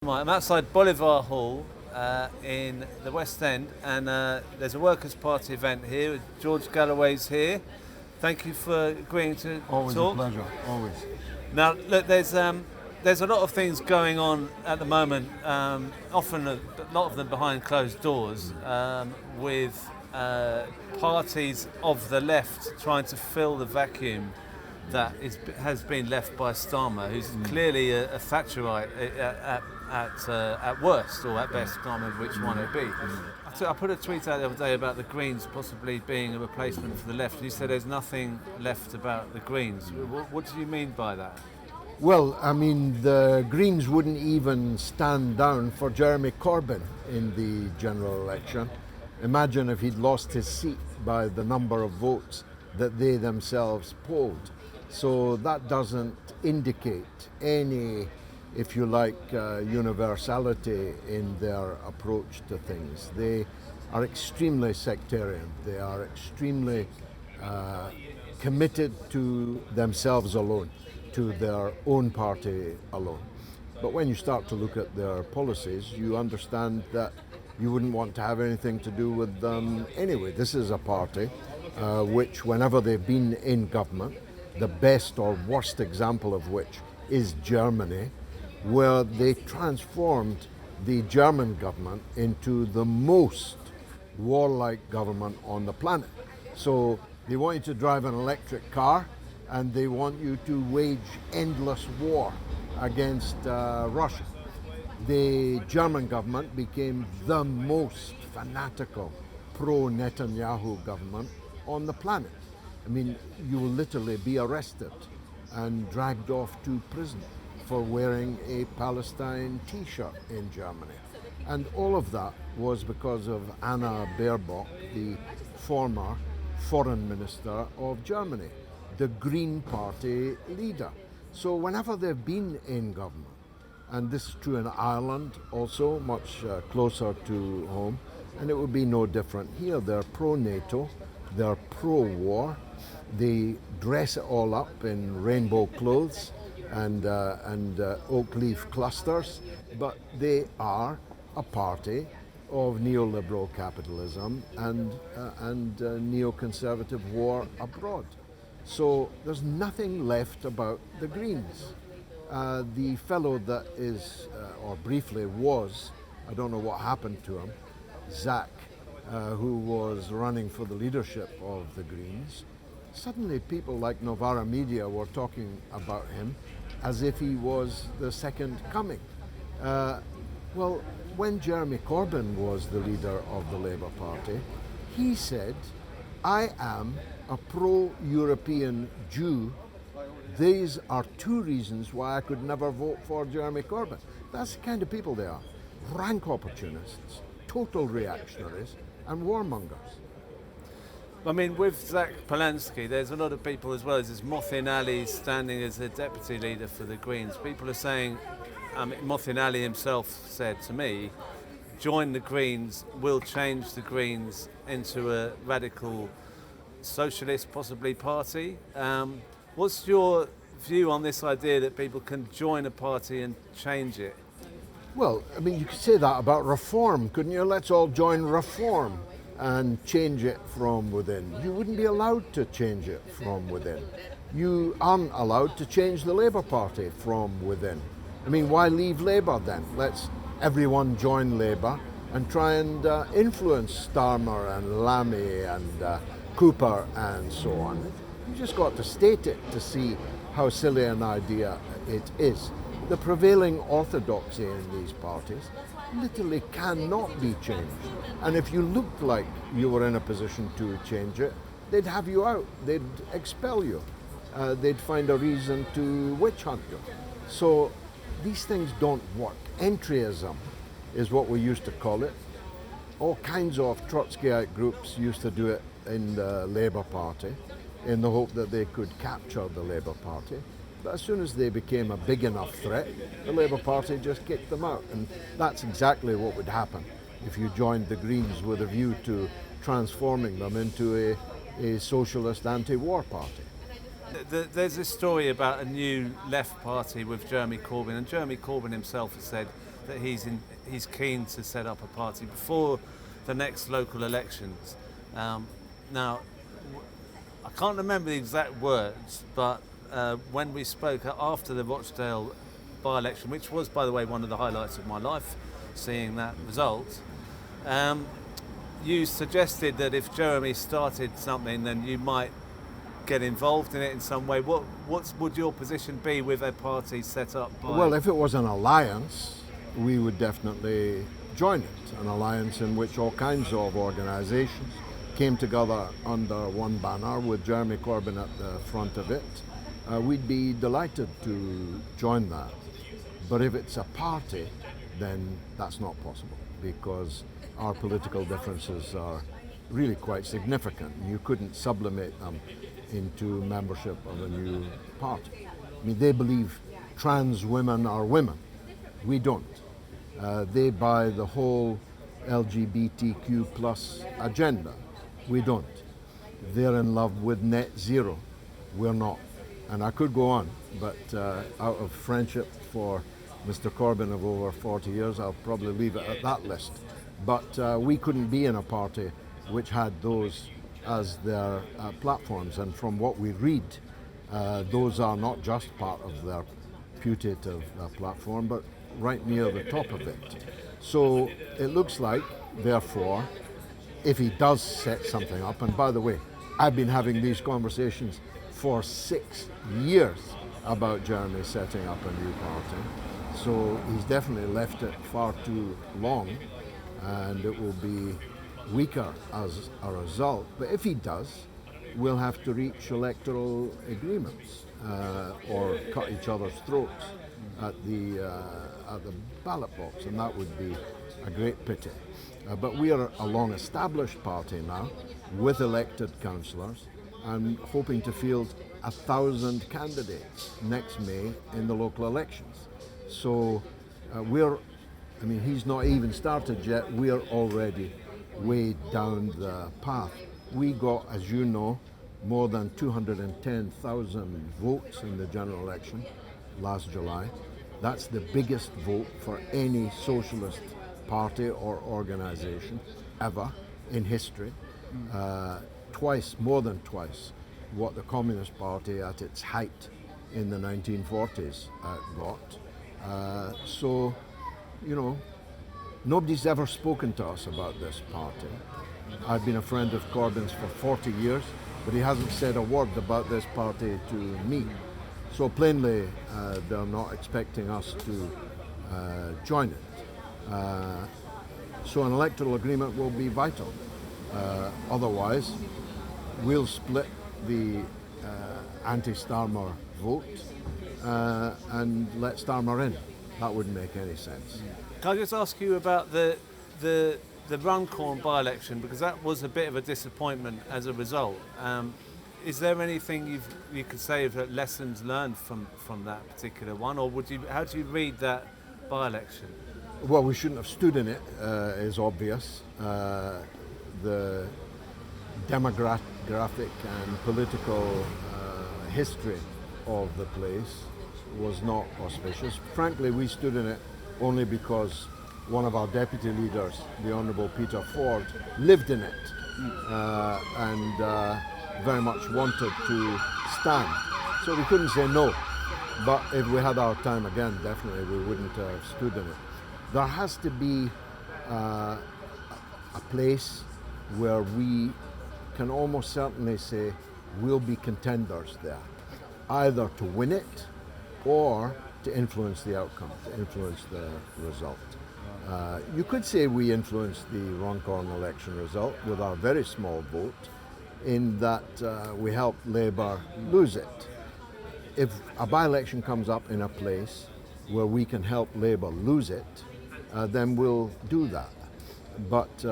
I'm outside Bolivar Hall in the West End, and there's a Workers' Party event here. George Galloway's here. Thank you for agreeing to Always talk. a pleasure, always. Now, look, there's a lot of things going on at the moment, often a lot of them behind closed doors, with parties of the left trying to fill the vacuum that has been left by Starmer, who's clearly a Thatcherite at worst, or at best, can't remember which one it'd be. I put a tweet out the other day about the Greens possibly being a replacement for the left, and you said there's nothing left about the Greens. What do you mean by that? Well, I mean, the Greens wouldn't even stand down for Jeremy Corbyn in the general election. Imagine if he'd lost his seat by the number of votes that they themselves polled. So that doesn't indicate any, if you like, universality in their approach to things. They are extremely sectarian. They are extremely committed to themselves alone, to their own party alone. But when you start to look at their policies, you understand that you wouldn't want to have anything to do with them anyway. This is a party which, whenever they've been in government, the best or worst example of which is Germany, where they transformed the German government into the most warlike government on the planet. So they want you to drive an electric car, and they want you to wage endless war against Russia. The German government became the most fanatical pro-Netanyahu government on the planet. I mean, you will literally be arrested and dragged off to prison for wearing a Palestine t-shirt in Germany. And all of that was because of Anna Baerbock, the former foreign minister of Germany, the Green Party leader. So whenever they've been in government, and this is true in Ireland also, much closer to home, and it would be no different here. They're pro-NATO, they're pro-war, they dress it all up in rainbow clothes and oak leaf clusters, but they are a party of neoliberal capitalism and neoconservative war abroad. So there's nothing left about the Greens. The fellow that is, or briefly was, I don't know what happened to him, Zach, who was running for the leadership of the Greens, suddenly people like Novara Media were talking about him as if he was the second coming. Well, when Jeremy Corbyn was the leader of the Labour Party, he said, "I am a pro-European Jew. These are two reasons why I could never vote for Jeremy Corbyn." That's the kind of people they are. Rank opportunists, total reactionaries, and warmongers. I mean, with Zach Polanski, there's a lot of people as well as this Mothin Ali standing as the deputy leader for the Greens. People are saying, Mothin Ali himself said to me, join the Greens, will change the Greens into a radical socialist, possibly, party. What's your view on this idea that people can join a party and change it? Well, I mean, you could say that about Reform, couldn't you? Let's all join Reform and change it from within. You wouldn't be allowed to change it from within. You aren't allowed to change the Labour Party from within. I mean, why leave Labour then? Let's everyone join Labour and try and influence Starmer and Lammy and Cooper and so on. You just got to state it to see how silly an idea it is. The prevailing orthodoxy in these parties literally cannot be changed. And if you looked like you were in a position to change it, they'd have you out, they'd expel you, they'd find a reason to witch hunt you. So these things don't work. Entreism is what we used to call it. All kinds of Trotskyite groups used to do it in the Labour Party in the hope that they could capture the Labour Party. But as soon as they became a big enough threat, the Labour Party just kicked them out. And that's exactly what would happen if you joined the Greens with a view to transforming them into a socialist anti-war party. There's this story about a new left party with Jeremy Corbyn, and Jeremy Corbyn himself has said that he's keen to set up a party before the next local elections. Now, I can't remember the exact words, but when we spoke after the Rochdale by-election, which was, by the way, one of the highlights of my life, seeing that result, you suggested that if Jeremy started something, then you might get involved in it in some way. What would your position be with a party set up by... Well, if it was an alliance, we would definitely join it. An alliance in which all kinds of organisations came together under one banner with Jeremy Corbyn at the front of it. We'd be delighted to join that. But if it's a party, then that's not possible, because our political differences are really quite significant. You couldn't sublimate them into membership of a new party. I mean, they believe trans women are women. We don't. They buy the whole LGBTQ plus agenda. We don't. They're in love with net zero. We're not. And I could go on, but out of friendship for Mr. Corbyn of over 40 years, I'll probably leave it at that list. But we couldn't be in a party which had those as their platforms. And from what we read, those are not just part of their putative platform, but right near the top of it. So it looks like, therefore, if he does set something up, and by the way, I've been having these conversations for 6 years about Jeremy setting up a new party, so he's definitely left it far too long, and it will be weaker as a result. But if he does, we'll have to reach electoral agreements or cut each other's throats at the ballot box, and that would be a great pity. But we are a long-established party now with elected councillors and hoping to field 1,000 candidates next May in the local elections. So he's not even started yet. We're already way down the path. We got, as you know, more than 210,000 votes in the general election last July. That's the biggest vote for any socialist party or organisation ever in history. More than twice what the Communist Party at its height in the 1940s got. So, nobody's ever spoken to us about this party. I've been a friend of Corbyn's for 40 years, but he hasn't said a word about this party to me. So plainly, they're not expecting us to join it. So an electoral agreement will be vital. Otherwise, we'll split the anti-Starmer vote and let Starmer in. That wouldn't make any sense. Can I just ask you about the Runcorn by-election, because that was a bit of a disappointment as a result. Is there anything you could say of lessons learned from that particular one, or how do you read that by-election? Well, we shouldn't have stood in it, is obvious. The demographic and political history of the place was not auspicious. Frankly, we stood in it only because one of our deputy leaders, the Honourable Peter Ford, lived in it and very much wanted to stand. So we couldn't say no. But if we had our time again, definitely we wouldn't have stood in it. There has to be a place where we can almost certainly say we'll be contenders there, either to win it or to influence the outcome, to influence the result. You could say we influenced the Runcorn election result with our very small vote, in that we helped Labour lose it. If a by-election comes up in a place where we can help Labour lose it, then we'll do that. But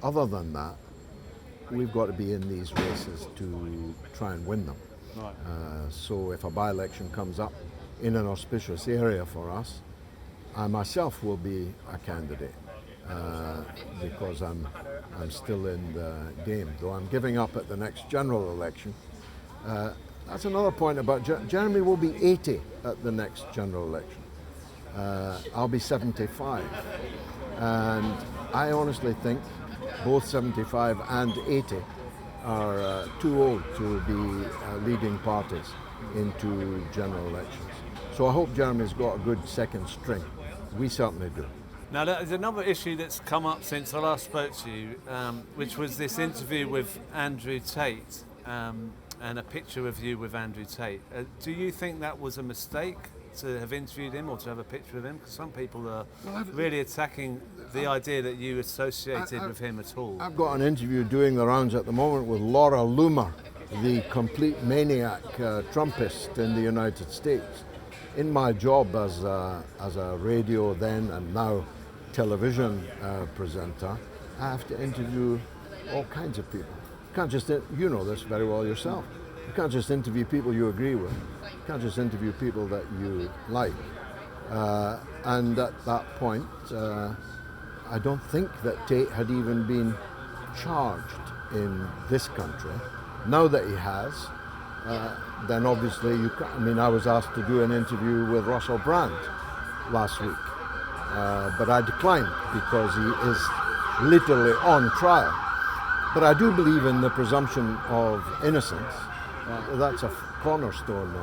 other than that, we've got to be in these races to try and win them. Right. So if a by-election comes up in an auspicious area for us, I myself will be a candidate because I'm still in the game, though I'm giving up at the next general election. That's another point about Jeremy will be 80 at the next general election. I'll be 75. And I honestly think both 75 and 80 are too old to be leading parties into general elections. So I hope Jeremy's got a good second string. We certainly do. Now, there's another issue that's come up since I last spoke to you, which was this interview with Andrew Tate and a picture of you with Andrew Tate. Do you think that was a mistake to have interviewed him or to have a picture of him? Because some people are really attacking the idea that you associated with him at all. I've got an interview doing the rounds at the moment with Laura Loomer, the complete maniac Trumpist in the United States. In my job as a radio then and now television presenter, I have to interview all kinds of people. You can't just, you know this very well yourself. You can't just interview people you agree with. You can't just interview people that you like. And at that point, I don't think that Tate had even been charged in this country. Now that he has, then obviously I was asked to do an interview with Russell Brand last week, but I declined because he is literally on trial. But I do believe in the presumption of innocence. That's a cornerstone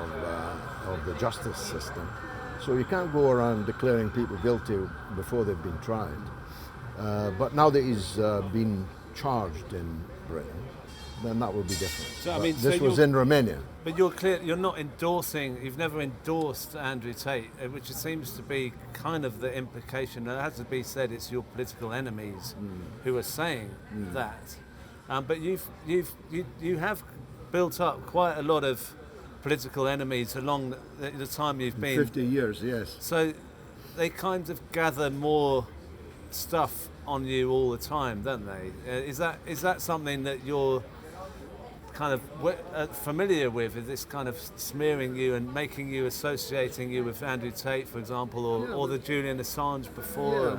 of the justice system. So you can't go around declaring people guilty before they've been tried. But now that he's been charged in Britain, then that will be different. So, this was in Romania. But you're clear, you're not endorsing, you've never endorsed Andrew Tate, which seems to be kind of the implication. It has to be said it's your political enemies who are saying that. But you have built up quite a lot of political enemies along the time you've been. 50 years, yes. So they kind of gather more stuff on you all the time, don't they? Is that something that you're kind of familiar with? Is this kind of smearing you and making you, associating you with Andrew Tate, for example, or the Julian Assange before,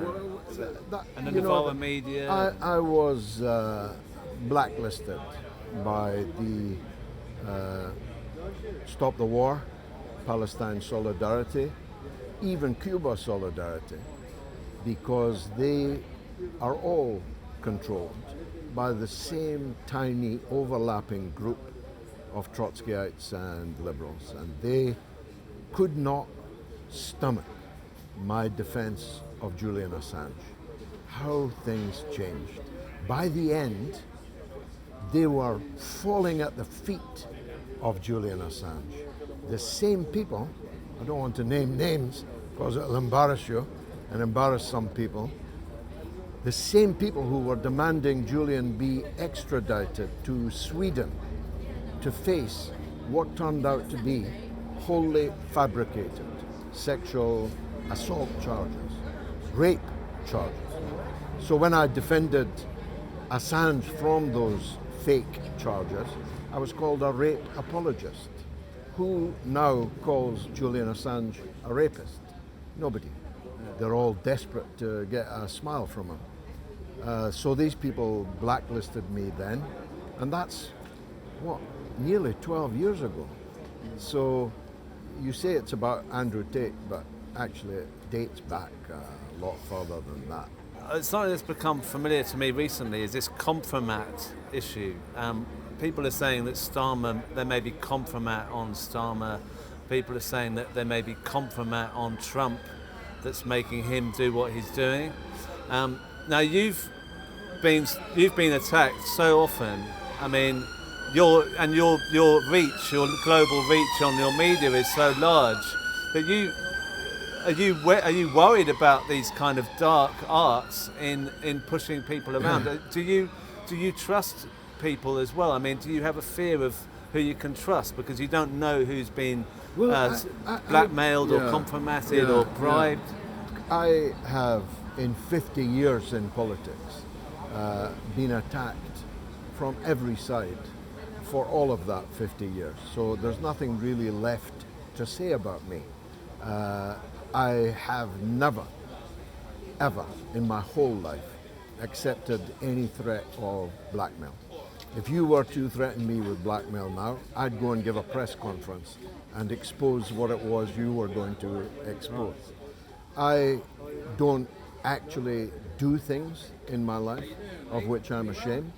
and the Navarro media? I was blacklisted by the Stop the War, Palestine Solidarity, even Cuba Solidarity, because they are all controlled by the same tiny overlapping group of Trotskyites and liberals, and they could not stomach my defense of Julian Assange. How things changed. By the end, they were falling at the feet of Julian Assange. The same people, I don't want to name names because it'll embarrass you and embarrass some people, the same people who were demanding Julian be extradited to Sweden to face what turned out to be wholly fabricated sexual assault charges, rape charges. So when I defended Assange from those fake charges, I was called a rape apologist. Who now calls Julian Assange a rapist? Nobody. They're all desperate to get a smile from him. So these people blacklisted me then, and that's, nearly 12 years ago. So you say it's about Andrew Tate, but actually it dates back a lot further than that. Something that's become familiar to me recently is this Kompromat issue. People are saying that Starmer, there may be Kompromat on Starmer. People are saying that there may be Kompromat on Trump that's making him do what he's doing. Now you've been attacked so often. I mean, your reach, your global reach on your media is so large that are you worried about these kind of dark arts in pushing people around? Do you trust people as well? I mean, do you have a fear of who you can trust because you don't know who's been blackmailed or compromated or bribed? I have, in 50 years in politics, been attacked from every side for all of that 50 years. So there's nothing really left to say about me. I have never, ever in my whole life accepted any threat of blackmail. If you were to threaten me with blackmail now, I'd go and give a press conference and expose what it was you were going to expose. I don't actually do things in my life of which I'm ashamed.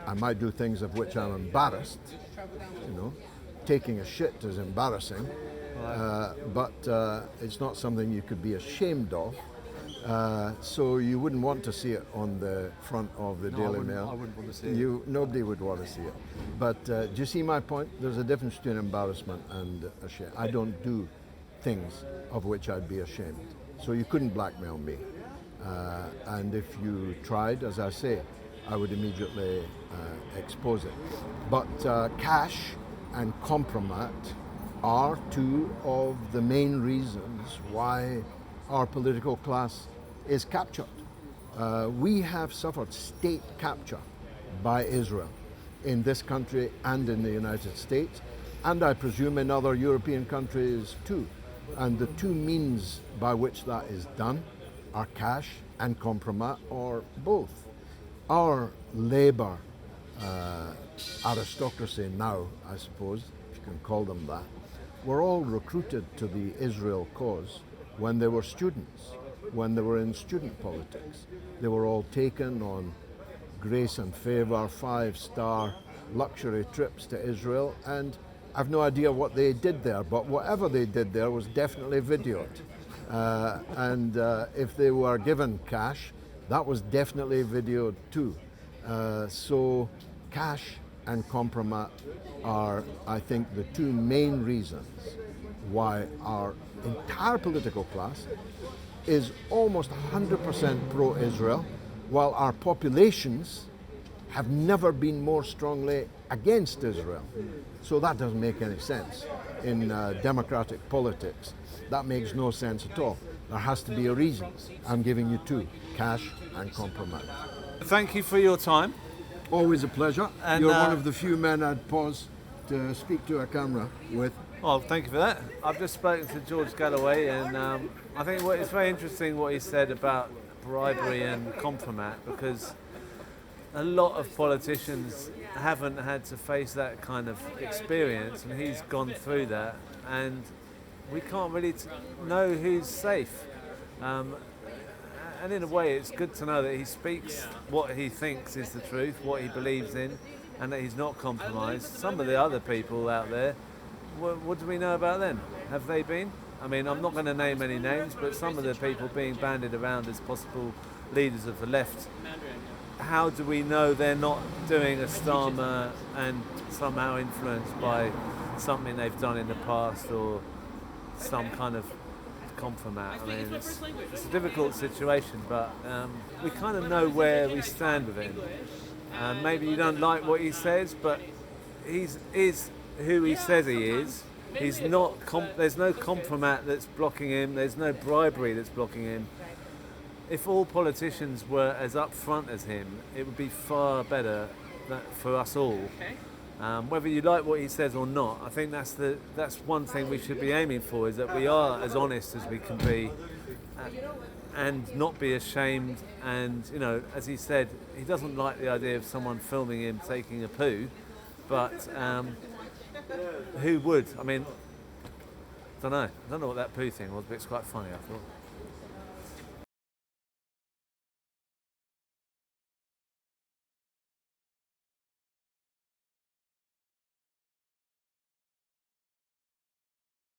I might do things of which I'm embarrassed. You know, taking a shit is embarrassing, but it's not something you could be ashamed of. So you wouldn't want to see it on the front of the Daily Mail. I wouldn't want to see it. Nobody would want to see it. But do you see my point? There's a difference between embarrassment and shame. I don't do things of which I'd be ashamed. So you couldn't blackmail me. And if you tried, as I say, I would immediately expose it. But cash and Kompromat are two of the main reasons why our political class is captured. We have suffered state capture by Israel in this country and in the United States, and I presume in other European countries too. And the two means by which that is done are cash and Kompromat, or both. Our Labour aristocracy now, I suppose, if you can call them that, were all recruited to the Israel cause when they were students, when they were in student politics. They were all taken on grace and favour, 5-star luxury trips to Israel, and I've no idea what they did there, but whatever they did there was definitely videoed. And if they were given cash, that was definitely videoed too. So cash and Kompromat are, I think, the two main reasons why our entire political class is almost 100% pro-Israel, while our populations have never been more strongly against Israel. So that doesn't make any sense in democratic politics. That makes no sense at all. There has to be a reason. I'm giving you two, cash and Kompromat. Thank you for your time. Always a pleasure. And, you're one of the few men I'd pause to speak to a camera with. Well, thank you for that. I've just spoken to George Galloway, and I think it's very interesting what he said about bribery and Kompromat, because a lot of politicians haven't had to face that kind of experience, and he's gone through that, and we can't really know who's safe. And in a way, it's good to know that he speaks what he thinks is the truth, what he believes in, and that he's not compromised. Some of the other people out there, what do we know about them? Have they been? I mean, I'm not going to name any names, but some of the people being bandied around as possible leaders of the left, how do we know they're not doing a Starmer and somehow influenced by something they've done in the past or some kind of Kompromat? I mean, it's a difficult situation, but we kind of know where we stand with him. Maybe you don't like what he says, but he's who he says he is. He's not. There's no Kompromat that's blocking him. There's no bribery that's blocking him. If all politicians were as upfront as him, it would be far better for us all. Whether you like what he says or not, I think that's one thing we should be aiming for, is that we are as honest as we can be, and not be ashamed. And, you know, as he said, he doesn't like the idea of someone filming him taking a poo, but who would? I mean, I don't know what that poo thing was, but it's quite funny, I thought.